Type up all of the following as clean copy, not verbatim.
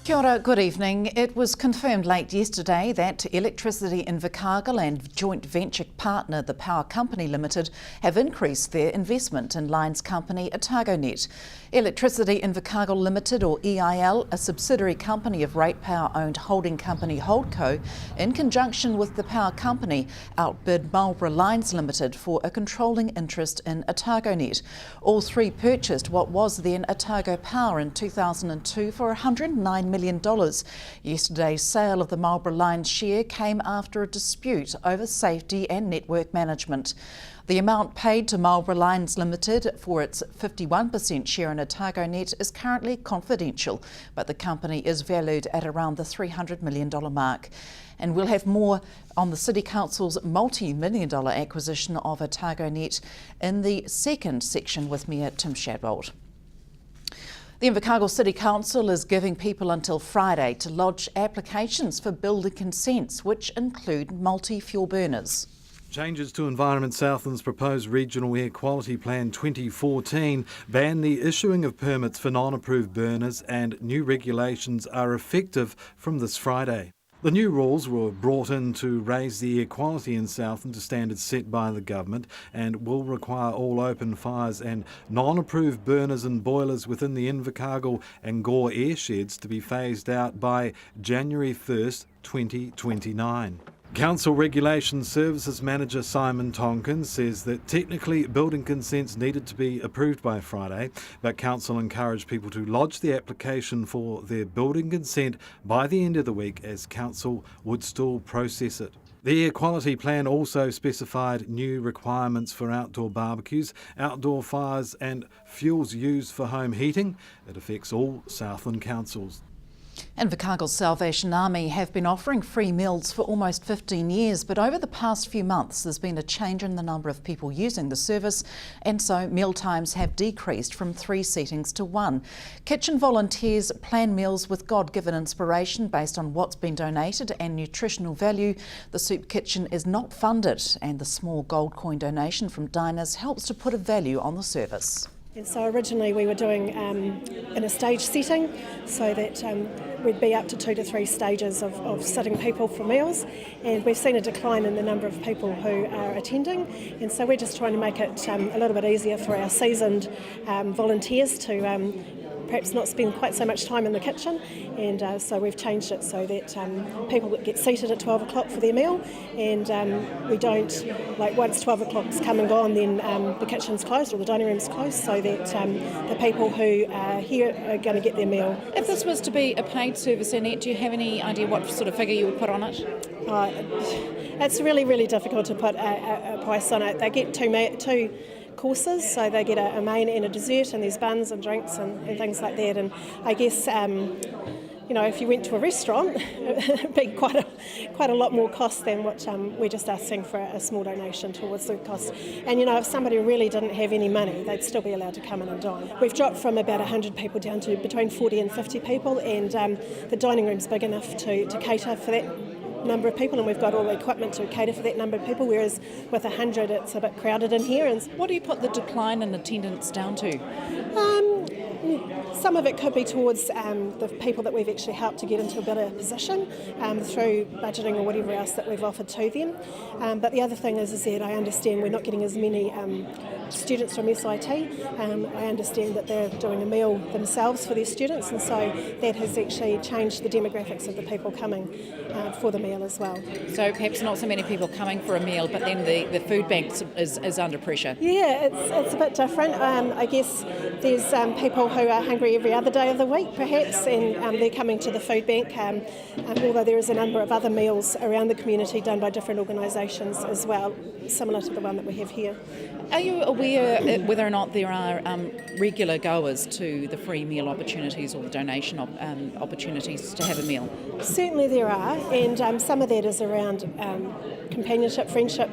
Kia ora, good evening. It was confirmed late yesterday that Electricity Invercargill and joint venture partner, the Power Company Limited, have increased their investment in lines company OtagoNet. Electricity Invercargill Limited, or EIL, a subsidiary company of Ratepower-owned holding company Holdco, in conjunction with the Power Company, outbid Marlborough Lines Limited for a controlling interest in OtagoNet. All three purchased what was then Otago Power in 2002 for $109 million. Yesterday's sale of the Marlborough Lines share came after a dispute over safety and network management. The amount paid to Marlborough Lines Limited for its 51% share in OtagoNet is currently confidential, but the company is valued at around the $300 million mark. And we'll have more on the City Council's multi-million-dollar acquisition of OtagoNet in the second section with Mayor Tim Shadbolt. The Invercargill City Council is giving people until Friday to lodge applications for building consents, which include multi-fuel burners. Changes to Environment Southland's proposed Regional Air Quality Plan 2014 ban the issuing of permits for non-approved burners, and new regulations are effective from this Friday. The new rules were brought in to raise the air quality in Southland to standards set by the government and will require all open fires and non-approved burners and boilers within the Invercargill and Gore airsheds to be phased out by January 1st, 2029. Council Regulations Services Manager Simon Tonkin says that technically building consents needed to be approved by Friday, but Council encouraged people to lodge the application for their building consent by the end of the week, as Council would still process it. The Air Quality Plan also specified new requirements for outdoor barbecues, outdoor fires and fuels used for home heating. It affects all Southland councils. Invercargill Salvation Army have been offering free meals for almost 15 years, but over the past few months there's been a change in the number of people using the service, and so meal times have decreased from 3 seatings to 1. Kitchen volunteers plan meals with God-given inspiration based on what's been donated and nutritional value. The soup kitchen is not funded, and the small gold coin donation from diners helps to put a value on the service. And so originally we were doing in a stage setting, so that we'd be up to 2 to 3 stages of sitting people for meals, and we've seen a decline in the number of people who are attending, and so we're just trying to make it a little bit easier for our seasoned volunteers to perhaps not spend quite so much time in the kitchen, and so we've changed it so that people get seated at 12 o'clock for their meal, and we don't, like, once 12 o'clock's come and gone, then the kitchen's closed or the dining room's closed, so that the people who are here are going to get their meal. If this was to be a paid service, Annette, do you have any idea what sort of figure you would put on it? It's really, really difficult to put a price on it. They get two courses, so they get a main and a dessert, and there's buns and drinks and things like that, and I guess if you went to a restaurant it'd be quite a lot more cost than what we're just asking for a small donation towards the cost. And if somebody really didn't have any money, they'd still be allowed to come in and dine. We've dropped from about 100 people down to between 40 and 50 people, and the dining room's big enough to cater for that number of people, and we've got all the equipment to cater for that number of people, whereas with 100 it's a bit crowded in here. And what do you put the decline in attendance down to? Some of it could be towards the people that we've actually helped to get into a better position through budgeting or whatever else that we've offered to them. But the other thing is that I understand we're not getting as many students from SIT. I understand that they're doing a meal themselves for their students, and so that has actually changed the demographics of the people coming for the meal as well. So perhaps not so many people coming for a meal, but then the food bank is under pressure. Yeah, it's a bit different. I guess there's people who are hungry every other day of the week perhaps, and they're coming to the food bank, although there is a number of other meals around the community done by different organisations as well, similar to the one that we have here. Are you aware whether or not there are regular goers to the free meal opportunities or the donation opportunities to have a meal? Certainly there are, and some of that is around companionship, friendship,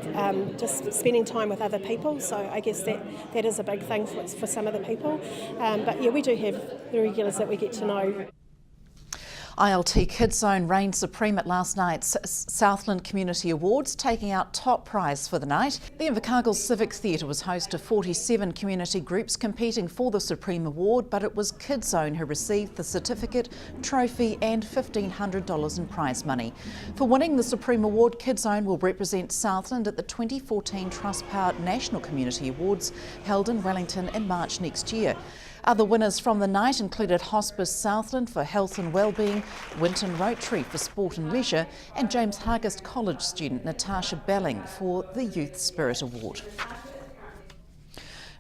just spending time with other people, so I guess that is a big thing for some of the people. But yeah, we do have the regulars that we get to know. ILT Kids Zone reigned supreme at last night's Southland Community Awards, taking out top prize for the night. The Invercargill Civic Theatre was host to 47 community groups competing for the Supreme Award, but it was Kids Zone who received the certificate, trophy and $1,500 in prize money. For winning the Supreme Award, Kids Zone will represent Southland at the 2014 Trustpower National Community Awards held in Wellington in March next year. Other winners from the night included Hospice Southland for health and wellbeing, Winton Rotary for sport and leisure, and James Hargest College student Natasha Belling for the Youth Spirit Award.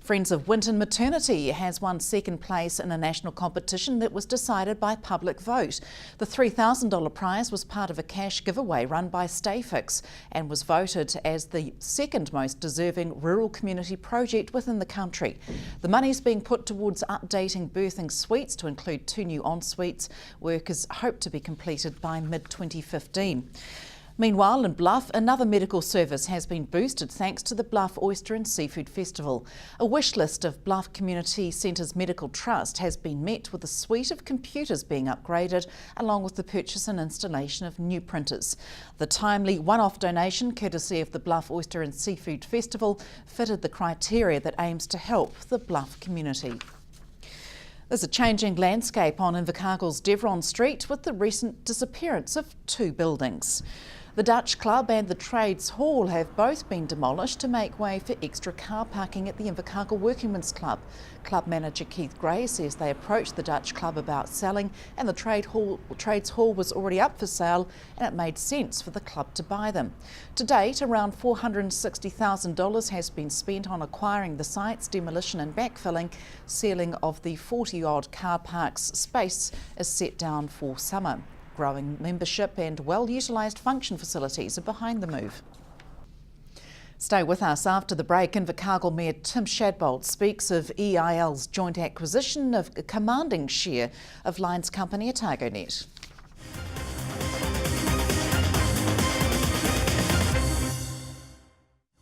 Friends of Winton Maternity has won second place in a national competition that was decided by public vote. The $3,000 prize was part of a cash giveaway run by Stayfix and was voted as the second most deserving rural community project within the country. The money is being put towards updating birthing suites to include 2 new en-suites. Work is hoped to be completed by mid-2015. Meanwhile, in Bluff, another medical service has been boosted thanks to the Bluff Oyster and Seafood Festival. A wish list of Bluff Community Centre's Medical Trust has been met with a suite of computers being upgraded, along with the purchase and installation of new printers. The timely one-off donation, courtesy of the Bluff Oyster and Seafood Festival, fitted the criteria that aims to help the Bluff community. There's a changing landscape on Invercargill's Devron Street with the recent disappearance of 2 buildings. The Dutch Club and the Trades Hall have both been demolished to make way for extra car parking at the Invercargill Workingmen's Club. Club manager Keith Gray says they approached the Dutch Club about selling and the Trades Hall was already up for sale and it made sense for the club to buy them. To date, around $460,000 has been spent on acquiring the sites, demolition and backfilling. Sealing of the 40-odd car parks space is set down for summer. Growing membership and well-utilised function facilities are behind the move. Stay with us. After the break, Invercargill Mayor Tim Shadbolt speaks of EIL's joint acquisition of a commanding share of Lions company OtagoNet.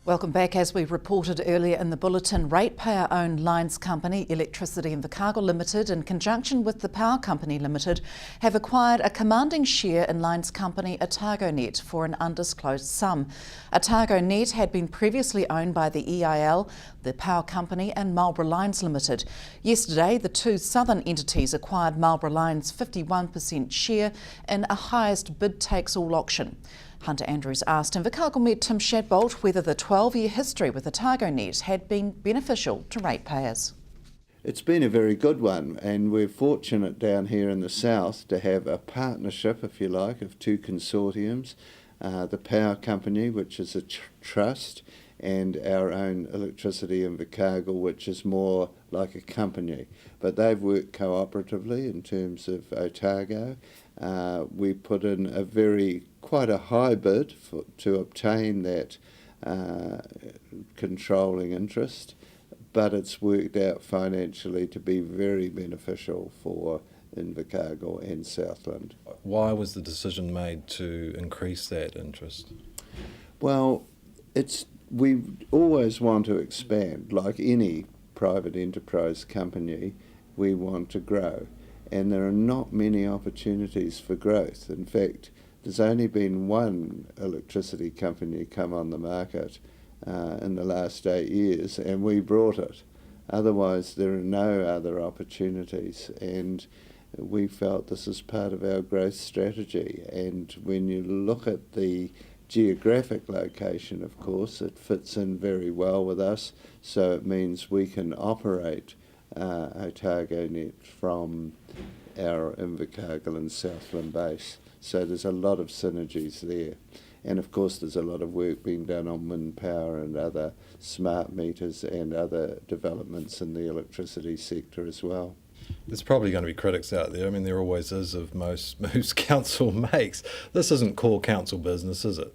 Welcome back. As we reported earlier in the bulletin, ratepayer-owned Lions Company Electricity Invercargill Limited, in conjunction with the Power Company Limited, have acquired a commanding share in Lions Company OtagoNet for an undisclosed sum. OtagoNet had been previously owned by the EIL, the Power Company and Marlborough Lines Limited. Yesterday, the 2 southern entities acquired Marlborough Lines' 51% share in a highest bid-takes-all auction. Hunter Andrews asked Invercargill Mayor Tim Shadbolt whether the 12-year history with OtagoNet had been beneficial to ratepayers. It's been a very good one, and we're fortunate down here in the south to have a partnership, if you like, of 2 consortiums, the Power Company, which is a trust, and our own Electricity Invercargill, which is more like a company. But they've worked cooperatively in terms of Otago. We put in quite a high bid to obtain that controlling interest, but it's worked out financially to be very beneficial for Invercargill and Southland. Why was the decision made to increase that interest? Well, we always want to expand. Like any private enterprise company, we want to grow. And there are not many opportunities for growth. In fact, there's only been 1 electricity company come on the market in the last 8 years, and we brought it. Otherwise, there are no other opportunities, and we felt this is part of our growth strategy. And when you look at the geographic location, of course, it fits in very well with us, so it means we can operate OtagoNet from our Invercargill and Southland base. So there's a lot of synergies there. And of course there's a lot of work being done on wind power and other smart meters and other developments in the electricity sector as well. There's probably going to be critics out there. I mean, there always is of most moves council makes. This isn't core council business, is it?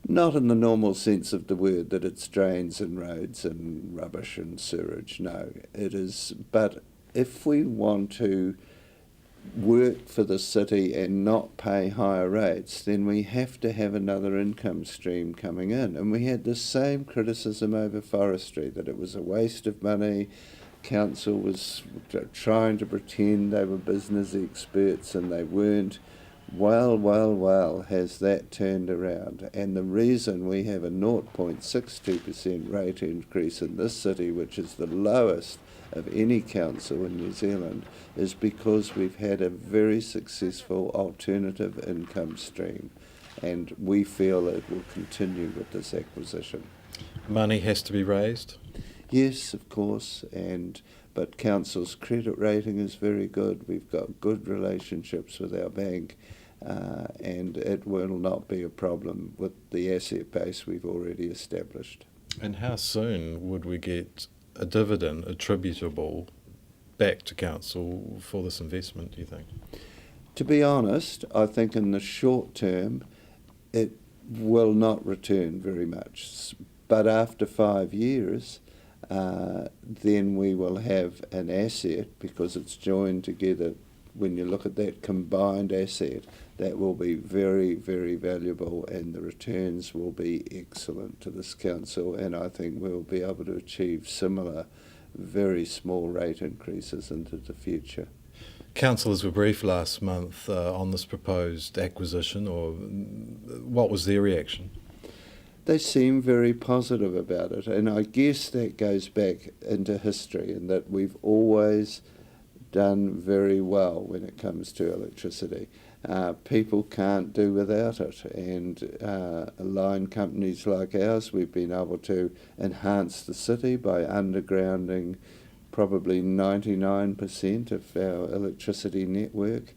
Not in the normal sense of the word, that it's drains and roads and rubbish and sewerage. No, it is. But if we want to work for the city and not pay higher rates, then we have to have another income stream coming in. And we had the same criticism over forestry, that it was a waste of money, council was trying to pretend they were business experts and they weren't. Well, has that turned around? And the reason we have a 0.62% rate increase in this city, which is the lowest of any council in New Zealand, is because we've had a very successful alternative income stream, and we feel it will continue with this acquisition. Money has to be raised? Yes, of course, but council's credit rating is very good. We've got good relationships with our bank, and it will not be a problem with the asset base we've already established. And how soon would we get a dividend attributable back to council for this investment, do you think? To be honest, I think in the short term it will not return very much. But after 5 years, then we will have an asset, because it's joined together. When you look at that combined asset, that will be very, very valuable, and the returns will be excellent to this council, and I think we'll be able to achieve similar very small rate increases into the future. Councillors were briefed last month on this proposed acquisition, or what was their reaction? They seem very positive about it, and I guess that goes back into history, in that we've always done very well when it comes to electricity. People can't do without it, and line companies like ours, we've been able to enhance the city by undergrounding probably 99% of our electricity network,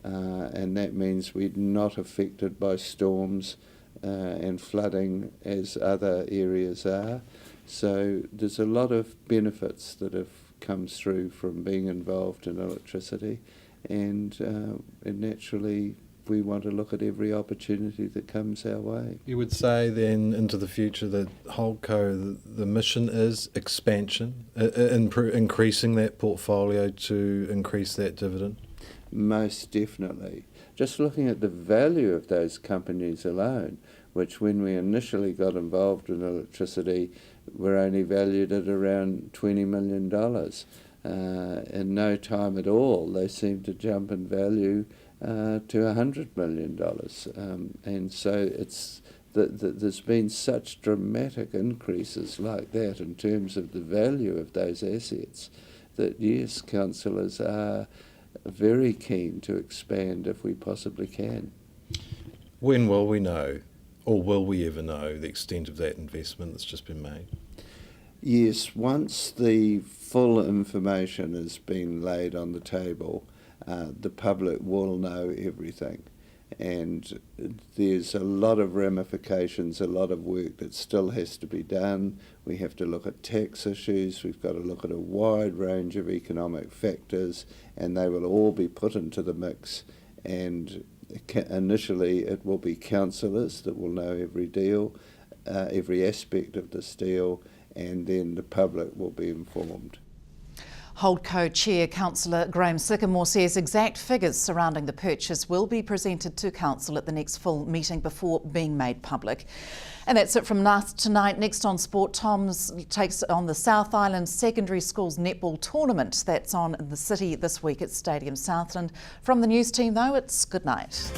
and that means we're not affected by storms and flooding as other areas are. So there's a lot of benefits that have come through from being involved in electricity, and naturally we want to look at every opportunity that comes our way. You would say then into the future that Holdco, the mission is expansion, increasing that portfolio to increase that dividend? Most definitely. Just looking at the value of those companies alone, which when we initially got involved in electricity were only valued at around $20 million. In no time at all they seem to jump in value to $100 million. And so there's been such dramatic increases like that in terms of the value of those assets that yes, councillors are very keen to expand if we possibly can. When will we know, or will we ever know, the extent of that investment that's just been made? Yes, once the full information has been laid on the table, the public will know everything. And there's a lot of ramifications, a lot of work that still has to be done. We have to look at tax issues, we've got to look at a wide range of economic factors, and they will all be put into the mix. And initially it will be councillors that will know every deal, every aspect of this deal, and then the public will be informed. Holdco Chair Councillor Graham Sycamore says exact figures surrounding the purchase will be presented to Council at the next full meeting before being made public. And that's it from us tonight. Next on Sport, Tom's takes on the South Island Secondary Schools Netball Tournament. That's on in the city this week at Stadium Southland. From the news team though, it's good night.